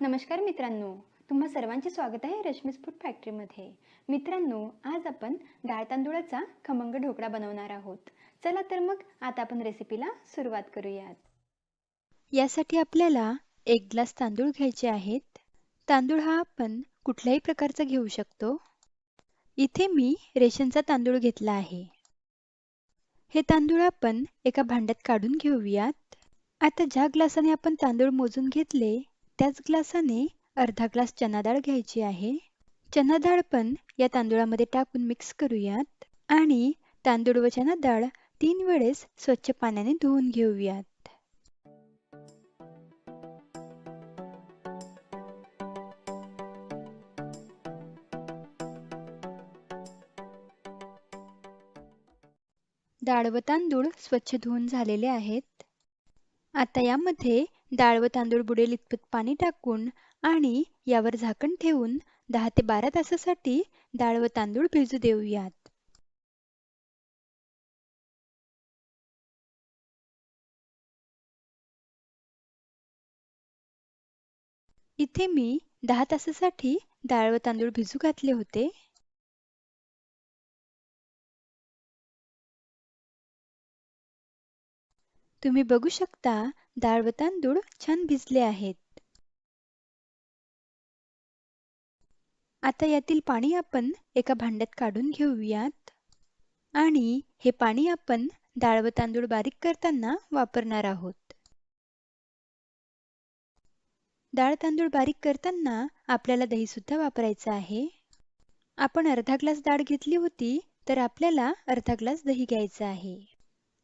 नमस्कार मित्रांनो, तुम्हा सर्वांचे स्वागत आहे रश्मीज फूड फॅक्टरीमध्ये. मित्रांनो, आज आपण डाळ तांदूळाचा खमंग ढोकळा बनवणार आहोत. चला तर मग आता आपण रेसिपीला सुरुवात करूयात. यासाठी आपल्याला 1 ग्लास तांदूळ घ्यायचे आहेत. तांदूळ हा आपण कुठल्याही प्रकारचा घेऊ शकतो. इथे मी रेशनचा तांदूळ घेतला आहे. हे तांदूळ आपण एका भांड्यात काढून घेऊयात. आता ज्या ग्लासाने आपण तांदूळ मोजून घेतले, त्याच ग्लासाने अर्धा ग्लास चना डाळ घ्यायची आहे. चना डाळ पण या तांदूळामध्ये टाकून मिक्स करूयात आणि तांदूळ व चना डाळ 3 वेळेस स्वच्छ पाण्याने धुवून घेऊयात. डाळ व तांदूळ स्वच्छ धुवून झालेले आहेत. आता यामध्ये डाळ व तांदूळ बुडेल इतपत पाणी टाकून आणि यावर झाकण ठेवून 10 ते 12 तासासाठी डाळ व तांदूळ भिजू देऊयात. इथे मी 10 तासासाठी डाळ व तांदूळ भिजू घातले होते. तुम्ही बघू शकता डाळ व तांदूळ छान भिजले आहेत. आता यातील पाणी आपण एका भांड्यात काढून घेऊयात आणि हे पाणी आपण डाळ व तांदूळ बारीक करताना वापरणार आहोत. डाळ तांदूळ बारीक करताना आपल्याला दही सुद्धा वापरायचं आहे. आपण अर्धा ग्लास डाळ घेतली होती, तर आपल्याला अर्धा ग्लास दही घ्यायचं आहे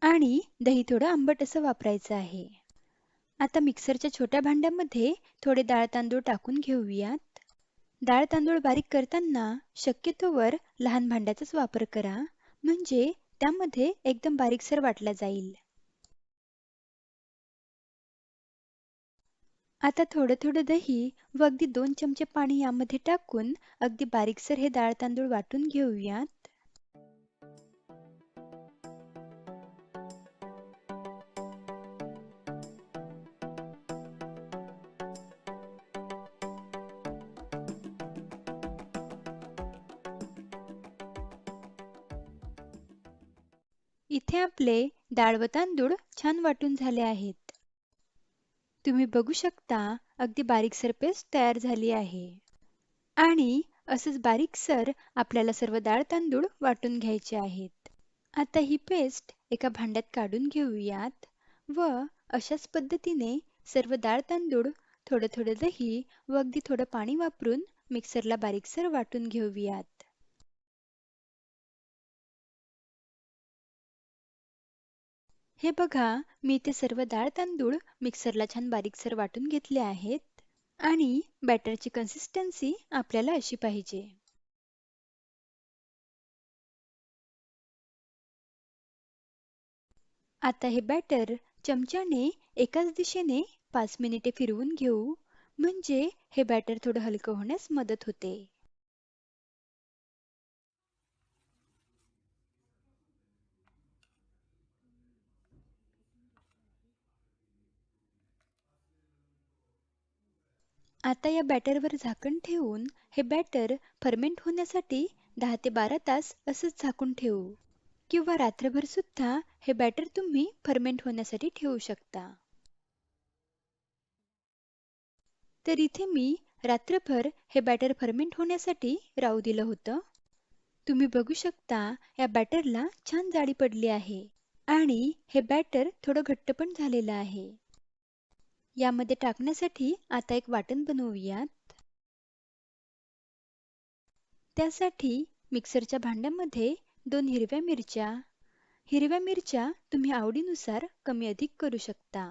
आणि दही थोडं आंबट असं वापरायचं आहे. आता मिक्सरच्या छोट्या भांड्यामध्ये थोडे डाळ तांदूळ टाकून घेऊयात. डाळ तांदूळ बारीक करताना शक्यतोवर लहान भांड्याचाच वापर करा, म्हणजे त्यामध्ये एकदम बारीकसर वाटला जाईल. आता थोडं थोडं दही व अगदी 2 चमचे पाणी यामध्ये टाकून अगदी बारीकसर हे डाळ तांदूळ वाटून घेऊयात. इथे आपले डाळ व तांदूळ छान वाटून झाले आहेत. तुम्ही बघू शकता अगदी बारीकसर पेस्ट तयार झाली आहे. आणि असंच बारीकसर आपल्याला सर्व डाळ तांदूळ वाटून घ्यायचे आहेत. आता ही पेस्ट एका भांड्यात काढून घेऊयात व अशाच पद्धतीने सर्व डाळ तांदूळ थोडं थोडं दही व अगदी थोडं पाणी वापरून मिक्सरला बारीकसर वाटून घेऊयात. हे बघा, मी इथे सर्व डाळ तांदूळ मिक्सरला छान बारीकसर वाटून घेतले आहेत आणि बॅटरची कन्सिस्टन्सी आपल्याला अशी पाहिजे. आता हे बॅटर चमच्याने एकाच दिशेने 5 मिनिटे फिरवून घेऊ, म्हणजे हे बॅटर थोडं हलकं होण्यास मदत होते. आता या बॅटरवर झाकण ठेवून हे बॅटर फर्मेंट होण्यासाठी 10 ते 12 तास असंच झाकून ठेवू किंवा रात्रभर सुद्धा हे बॅटर तुम्ही फर्मेंट होण्यासाठी ठेवू शकता. तर इथे मी रात्रभर हे बॅटर फर्मेंट होण्यासाठी राहू दिलं होतं. तुम्ही बघू शकता या बॅटरला छान जाडी पडली आहे आणि हे बॅटर थोडं घट्ट पण झालेलं आहे. यामध्ये टाकण्यासाठी आता एक वाटण बनवूयात. त्यासाठी मिक्सरच्या भांड्यामध्ये 2 हिरव्या मिरच्या तुम्ही आवडीनुसार कमी अधिक करू शकता.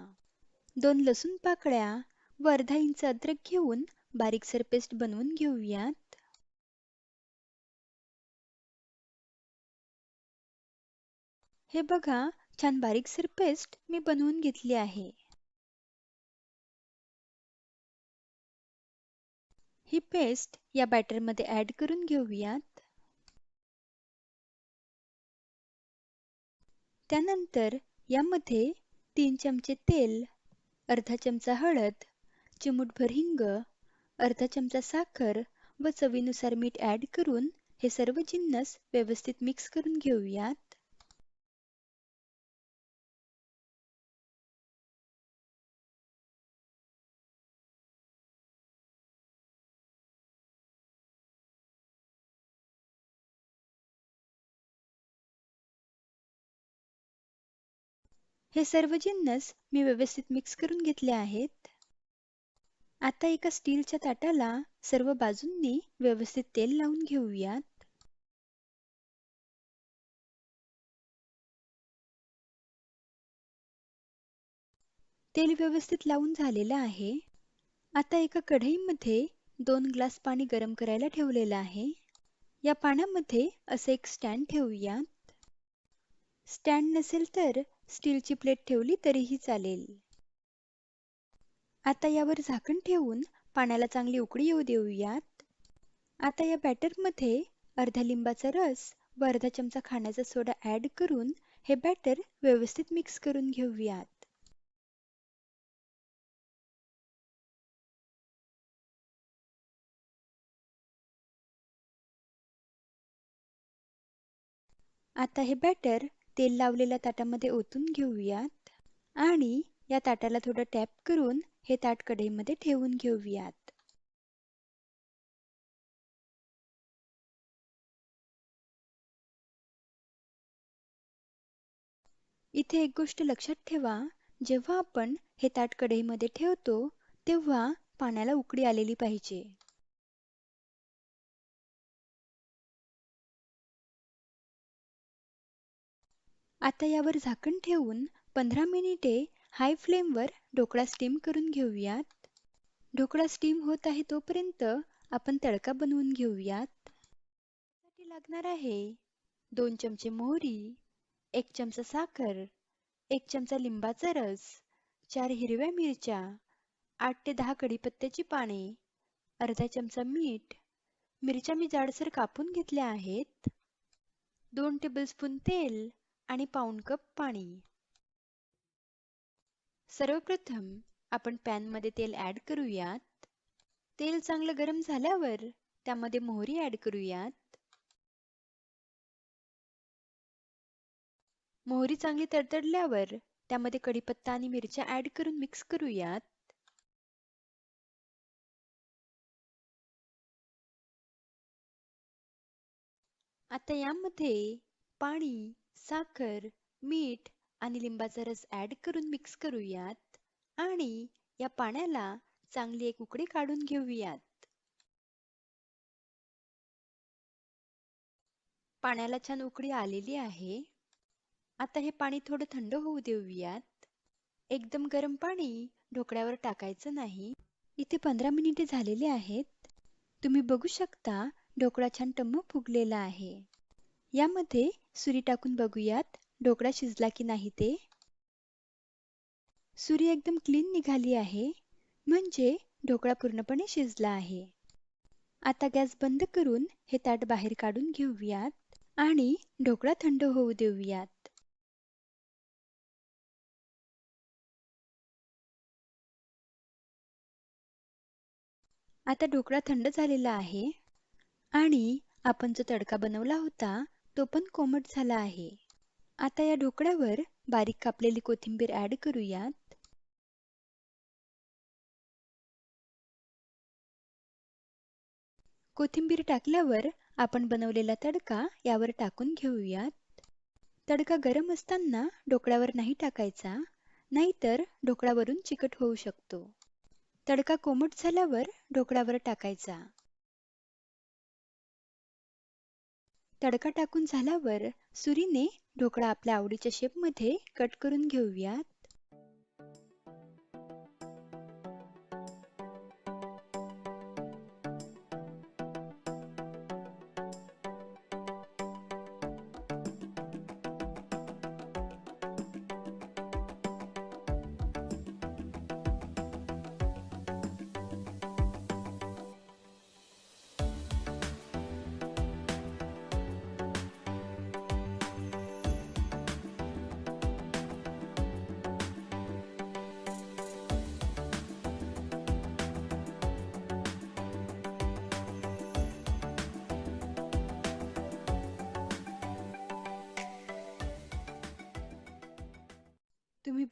2 लसूण पाकळ्या व अर्धा इंच अद्रक घेऊन बारीकसर पेस्ट बनवून घेऊयात. हे बघा, छान बारीकसर पेस्ट मी बनवून घेतली आहे. ही पेस्ट या बॅटरमध्ये ॲड करून घेऊयात. त्यानंतर यामध्ये 3 चमचे तेल, अर्धा चमचा हळद, चिमूटभर हिंग अर्धा चमचा साखर व चवीनुसार मीठ ॲड करून हे सर्व जिन्नस व्यवस्थित मिक्स करून घेऊयात. हे सर्व जिन्नस मी व्यवस्थित मिक्स करून घेतले आहेत. आता एका स्टीलच्या ताटाला सर्व बाजूंनी व्यवस्थित तेल लावून घेऊयात. तेल व्यवस्थित लावून झालेलं आहे. आता एका कढईमध्ये 2 ग्लास पाणी गरम करायला ठेवलेलं आहे. या पाण्यामध्ये असं एक स्टँड ठेवूयात. स्टँड नसेल तर स्टीलची प्लेट ठेवली तरीही चालेल. आता यावर झाकण ठेवून पाण्याला चांगली उकळी येऊ देऊयात. आता या बॅटरमध्ये अर्धा लिंबाचा रस व अर्धा चमचा खाण्याचा सोडा ॲड करून हे बॅटर व्यवस्थित मिक्स करून घेऊयात. आता हे बॅटर तेल लावलेल्या ताटामध्ये ओतून घेऊयात आणि या ताटाला थोडं टॅप करून हे ताट कढईमध्ये ठेवून घेऊयात. इथे एक गोष्ट लक्षात ठेवा, जेव्हा आपण हे ताट कढईमध्ये ठेवतो तेव्हा पाण्याला उकळी आलेली पाहिजे. आता यावर झाकण ठेवून 15 मिनिटे हाय फ्लेमवर ढोकळा स्टीम करून घेऊयात. ढोकळा स्टीम होत आहे तोपर्यंत आपण तडका बनवून घेऊयात. त्यासाठी लागणार आहे 2 चमचे मोहरी, 1 चमचा साखर, 1 चमचा लिंबाचा रस, 4 हिरव्या मिरच्या, 8 ते 10 कढीपत्त्याची पाने, अर्धा चमचा मीठ, मिरच्या मी जाडसर कापून घेतल्या आहेत, 2 टेबलस्पून तेल आणि पाऊण कप पाणी. सर्वप्रथम आपण पॅनमध्ये तेल ॲड करूयात. तेल चांगलं गरम झाल्यावर त्यामध्ये मोहरी ॲड करूयात. मोहरी चांगली तडतडल्यावर त्यामध्ये कढीपत्ता आणि मिरच्या ॲड करून मिक्स करूयात. आता यामध्ये पाणी, साखर, मीठ आणि लिंबाचा रस ॲड करून मिक्स करूयात आणि या पाण्याला चांगली एक उकळी काढून घेऊयात. पाण्याला छान उकळी आलेली आहे. आता हे पाणी थोडं थंड होऊ देऊयात. एकदम गरम पाणी ढोकळ्यावर टाकायचं नाही. इथे 15 मिनिटे झालेली आहेत. तुम्ही बघू शकता ढोकळा छान टम्म फुगलेला आहे. यामध्ये सुरी टाकून बघूयात ढोकळा शिजला की नाही ते. सुरी एकदम क्लीन निघाली आहे, म्हणजे ढोकळा पूर्णपणे शिजला आहे. आता गॅस बंद करून हे ताट बाहेर काढून घेऊयात आणि ढोकळा थंड होऊ देऊयात. आता ढोकळा थंड झालेला आहे आणि आपण जो तडका बनवला होता तो पण कोमट झाला आहे. आता या ढोकळ्यावर बारीक कापलेली कोथिंबीर ॲड करूयात. कोथिंबीर टाकल्यावर आपण बनवलेला तडका यावर टाकून घेऊयात. तडका गरम असताना ढोकळ्यावर नाही टाकायचा, नाहीतर ढोकळा वरून चिकट होऊ शकतो. तडका कोमट झाल्यावर ढोकळ्यावर टाकायचा. तडका टाकून झाल्यावर सुरीने ढोकळा आपल्या आवडीच्या शेपमध्ये कट करून घेऊयात.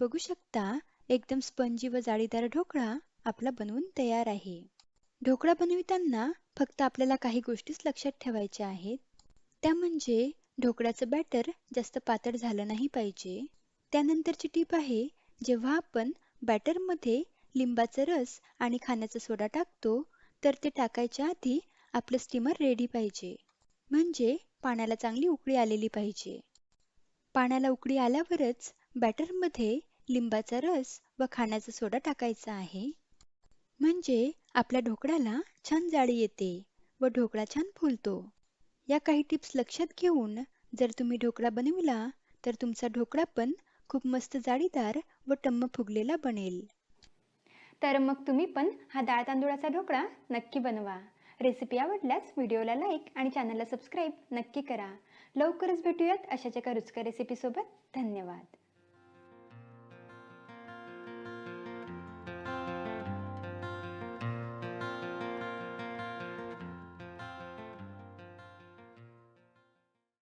बघू शकता एकदम स्पंजी व जाळीदार ढोकळा आपला बनवून तयार आहे. ढोकळा बनविताना फक्त आपल्याला काही गोष्टीच लक्षात ठेवायच्या आहेत. त्या म्हणजे ढोकळ्याचं बॅटर जास्त पातळ झालं नाही पाहिजे. त्यानंतरची टीप आहे, जेव्हा आपण बॅटरमध्ये लिंबाचा रस आणि खाण्याचा सोडा टाकतो, तर ते टाकायच्या आधी आपलं स्टीमर रेडी पाहिजे. म्हणजे पाण्याला चांगली उकळी आलेली पाहिजे. पाण्याला उकळी आल्यावरच बॅटरमध्ये लिंबाचा रस व खाण्याचा सोडा टाकायचा आहे. म्हणजे आपल्या ढोकळ्याला छान जाळी येते व ढोकळा छान फुलतो. या काही टिप्स लक्षात घेऊन जर तुम्ही ढोकळा बनविला तर तुमचा ढोकळा पण खूप मस्त जाळीदार व टम्म फुगलेला बनेल. तर मग तुम्ही पण हा डाळ तांदूळाचा ढोकळा नक्की बनवा. रेसिपी आवडल्यास व्हिडिओला लाईक आणि चॅनलला सबस्क्राईब नक्की करा. लवकरच भेटूयात अशाच एका रुचकर रेसिपीसोबत. धन्यवाद.